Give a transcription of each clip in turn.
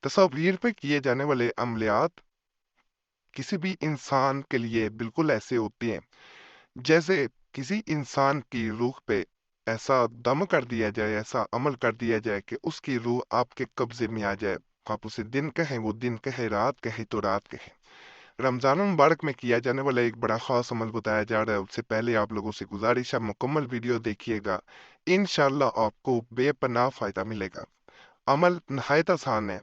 तस्वीर पे किए जाने वाले अमलियात किसी भी इंसान के लिए बिल्कुल ऐसे होती हैं जैसे किसी इंसान की रूह पे ऐसा दम कर दिया जाए, ऐसा अमल कर दिया जाए कि उसकी रूह आपके कब्जे में आ जाए। आप उसे दिन कहें, वो दिन कहे, रात कहे तो रात कहे। रमजान मुबारक में किया जाने वाला एक बड़ा खास अमल बताया जा रहा है। उससे पहले आप लोगों से गुजारिश है, मुकम्मल वीडियो देखिएगा। इंशाल्लाह आपको बेपनाह फायदा मिलेगा। अमल नहायत आसान है।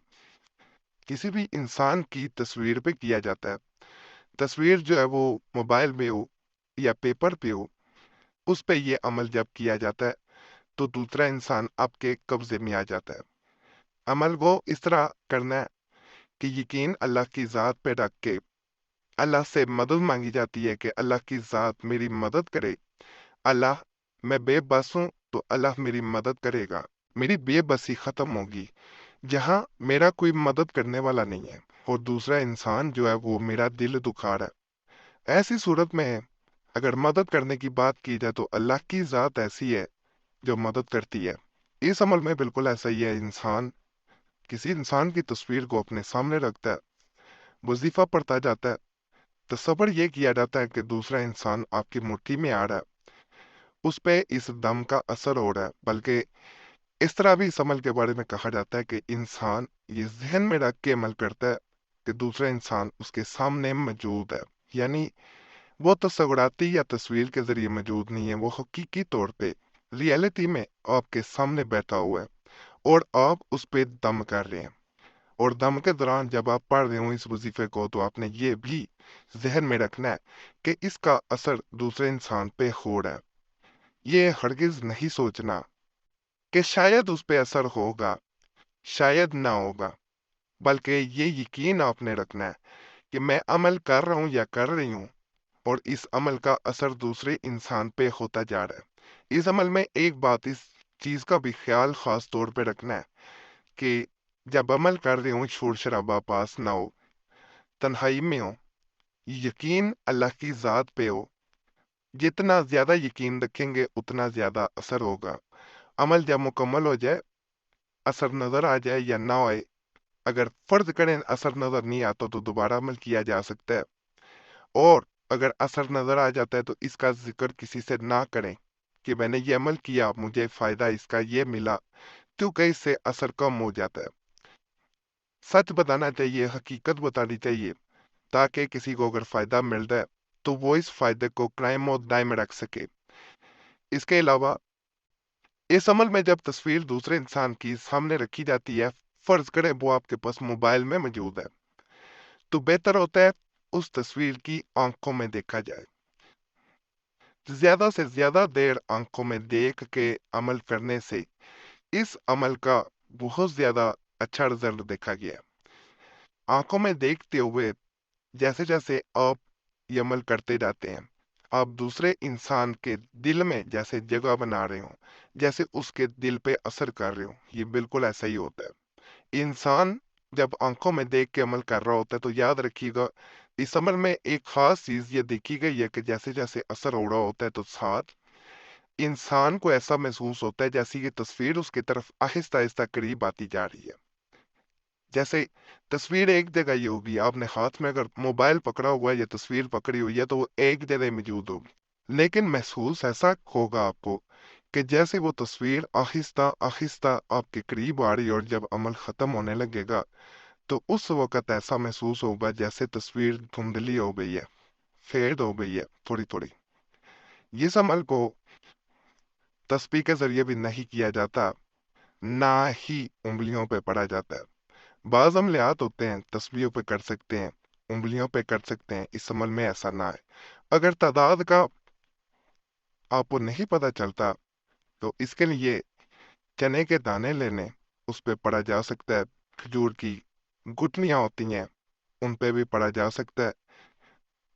किसी भी इंसान की तस्वीर पे किया जाता है। तस्वीर जो है वो मोबाइल में हो या पेपर पे हो, उस पे ये अमल जब किया जाता है तो दूसरा इंसान आपके कब्जे में आ जाता है। अमल को इस तरह करना है कि यकीन अल्लाह की ज़ात पे रख के अल्लाह से मदद मांगी जाती है कि अल्लाह की ज़ात मेरी मदद करे। अल्लाह, मैं बेबस हूं तो अल्लाह मेरी मदद करेगा। मेरी बेबसी खत्म होगी जहां मेरा कोई मदद करने वाला नहीं है और दूसरा इंसान जो है वो मेरा दिल दुखा रहा है। ऐसी सूरत में अगर मदद करने की बात की जाए तो अल्लाह की ज़ात ऐसी है जो मदद करती है। इस अमल में बिल्कुल ऐसा ही है। इंसान किसी इंसान की तस्वीर को अपने सामने रखता है, वजीफा पढ़ता जाता है, तसव्वुर ये किया जाता है कि दूसरा इंसान आपकी मुट्ठी में आ रहा है, उस पे इस दम का असर हो रहा है। बल्कि इस तरह भी इस अमल के बारे में कहा जाता है कि इंसान ये जहन में रख के अमल करता है कि दूसरा इंसान उसके सामने मौजूद है। यानी वो तस्वुराती या तस्वीर के जरिए मौजूद नहीं है, वो हकीकी तौर पे रियलिटी में आपके सामने बैठा हुआ है और आप उस पे दम कर रहे हैं। और दम के दौरान जब आप पढ़ रहे हो इस वजीफे को तो आपने ये भी जहन में रखना है कि इसका असर दूसरे इंसान पे हो रहा है। ये हरगिज नहीं सोचना कि शायद उस पे असर होगा, शायद ना होगा। बल्कि ये यकीन आपने रखना है कि मैं अमल कर रहा हूं या कर रही हूं और इस अमल का असर दूसरे इंसान पे होता जा रहा है। इस अमल में एक बात, इस चीज का भी ख्याल खास तौर पे रखना है कि जब अमल कर रहे हो शोर शराबा पास ना हो, तन्हाई में हो, यकीन अल्लाह की ज़ात पे हो। जितना ज्यादा यकीन रखेंगे उतना ज्यादा असर होगा। अमल जब मुकम्मल हो जाए, असर नजर आ जाए या ना आए, अगर फर्ज करें असर नजर नहीं आता तो दोबारा अमल किया जा सकता है। और अगर असर नजर आ जाता है तो इसका जिक्र किसी से ना करें कि मैंने ये अमल किया, मुझे फायदा इसका ये मिला, क्योंकि इससे असर कम हो जाता है। सच बताना चाहिए, हकीकत बतानी चाहिए, ताकि किसी को अगर फायदा मिल रहा है तो वो इस फायदे को कायम और दायम रख सके। इसके अलावा इस अमल में जब तस्वीर दूसरे इंसान की सामने रखी जाती है, फर्ज करें वो आपके पास मोबाइल में मौजूद है, तो बेहतर होता है उस तस्वीर की आंखों में देखा जाए। ज्यादा से ज्यादा देर आंखों में देख के अमल करने से इस अमल का बहुत ज्यादा अच्छा रिजल्ट देखा गया है। आंखों में देखते हुए जैसे जैसे आप ये अमल करते जाते हैं, आप दूसरे इंसान के दिल में जैसे जगह बना रहे हो, जैसे उसके दिल पे असर कर रहे हो। ये बिल्कुल ऐसा ही होता है। इंसान जब आंखों में देख के अमल कर रहा होता है तो याद रखिएगा, इस अमल में एक खास चीज ये देखी गई है कि जैसे जैसे असर हो रहा होता है तो साथ इंसान को ऐसा महसूस होता है जैसे ये तस्वीर उसकी तरफ आहिस्ता आहिस्ता करीब आती जा रही है। जैसे तस्वीर एक जगह ही होगी, आपने हाथ में अगर मोबाइल पकड़ा हुआ है या तस्वीर पकड़ी हुई है तो वो एक जगह मौजूद होगी, लेकिन महसूस ऐसा होगा आपको कि जैसे वो तस्वीर आहिस्ता आहिस्ता आपके करीब आ रही है और जब अमल खत्म होने लगेगा तो उस वक्त ऐसा महसूस होगा जैसे तस्वीर धुंधली हो गई है, फेड हो गई है थोड़ी थोड़ी। इस अमल को तस्बीह के जरिए भी नहीं किया जाता, ना ही उंगलियों पे पढ़ा जाता है। बाज अमलियात होते हैं तस्बीहों पे कर सकते हैं, उंगलियों पे कर सकते हैं, इस अमल में ऐसा ना है। अगर तादाद का आपको नहीं पता चलता तो इसके लिए चने के दाने लेने, उस पे पढ़ा जा सकता है। खजूर की गुठलियां होती हैं, उन पे भी पढ़ा जा सकता है।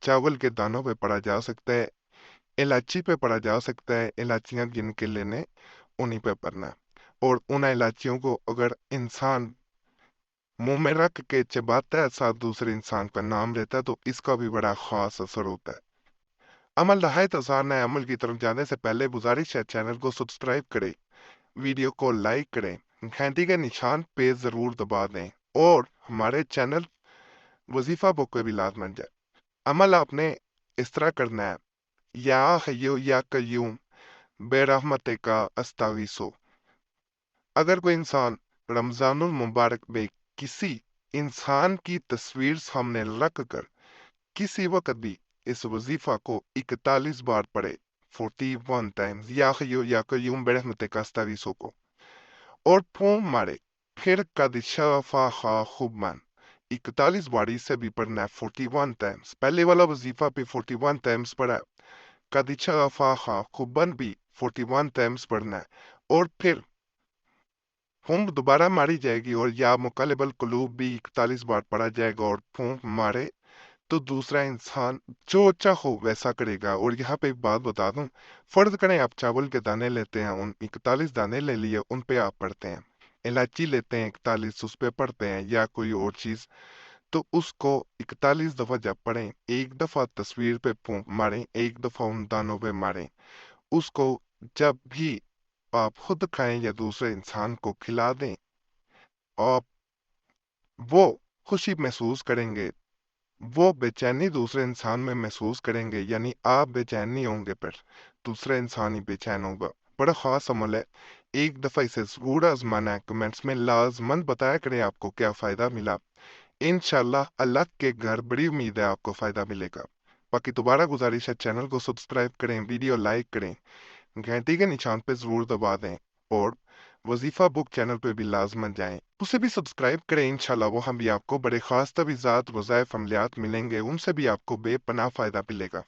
चावल के दानों पे पढ़ा जा सकता है। इलायची पे पढ़ा जा सकता है। इलायचियां गिन के लेने, उन्हीं पे पढ़ना है। और उन इलायचियों को अगर इंसान मुंह में रख के चबाता है, साथ दूसरे इंसान का नाम लेता है, तो इसका भी बड़ा खास असर होता है। अमल नहायत आसान है। अमल की तरफ जाने से पहले गुजारिश है, चैनल को सब्सक्राइब करें, वीडियो को लाइक करें, घंटी के निशान पे जरूर दबा दें اور ہمارے چینل وظیفہ بک پہ بھی لازم بن جائے۔ عمل آپ نے اس طرح کرنا ہے، یا حیو یا قیوم بے رحمت کا استغیثو۔ اگر کوئی انسان رمضان المبارک میں کسی انسان کی تصویر سامنے رکھ کر کسی وقت بھی اس وظیفہ کو 41 بار پڑھے، 41 ٹائمز، یا حیو یا قیوم بے رحمت کا استغیثو کو، اور پھونک مارے، پھر قد شفاہا خبمن 41 بار اسے بھی پڑھنا ہے 41 ٹائمز۔ پہلے والا وظیفہ بھی 41 ٹائمز پڑھا ہے، قد شفاہا خبمن بھی 41 ٹائمز پڑھنا ہے، اور پھر پھونک دوبارہ ماری جائے گی، اور یا مقلب القلوب بھی 41 بار پڑھا جائے گا، اور پھونک مارے تو دوسرا انسان جو چاہو ویسا کرے گا۔ اور یہاں پہ ایک بات بتا دوں، فرض کریں آپ چاول کے دانے لیتے ہیں، ان 41 دانے لے لیے، ان پہ آپ پڑھتے ہیں، الائچی لیتے ہیں 41، اس پہ پڑھتے ہیں، یا کوئی اور چیز، تو اس کو 41 دفعہ جب پڑھیں، ایک دفعہ تصویر پہ پھونک ماریں، ایک دفعہ ان دانوں پہ ماریں، اس کو جب بھی آپ خود کھائیں یا دوسرے انسان کو کھلا دیں، آپ وہ خوشی محسوس کریں گے، وہ بے چینی دوسرے انسان میں محسوس کریں گے، یعنی آپ بے چین نہیں ہوں گے، پھر دوسرا انسان ہی بے چین ہوگا۔ بڑا خاص عمل ہے، ایک دفعہ اسے ضرور آزمانا ہے، کمنٹس میں لازمن بتایا کریں آپ کو کیا فائدہ ملا۔ انشاءاللہ اللہ کے گھر بڑی امید ہے آپ کو فائدہ ملے گا۔ باقی دوبارہ گزارش ہے، چینل کو سبسکرائب کریں، ویڈیو لائک کریں، گھنٹی کے نشان پہ ضرور دبا دیں، اور وظیفہ بک چینل پہ بھی لازمن جائیں، اسے بھی سبسکرائب کریں۔ انشاءاللہ وہاں بھی آپ کو بڑے خاص تجویزات، وظائف، عملیات ملیں گے، ان سے بھی آپ کو بے پناہ فائدہ ملے گا۔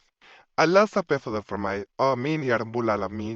اللہ سب پہ فضل فرمائے، آمین یا رب العالمین۔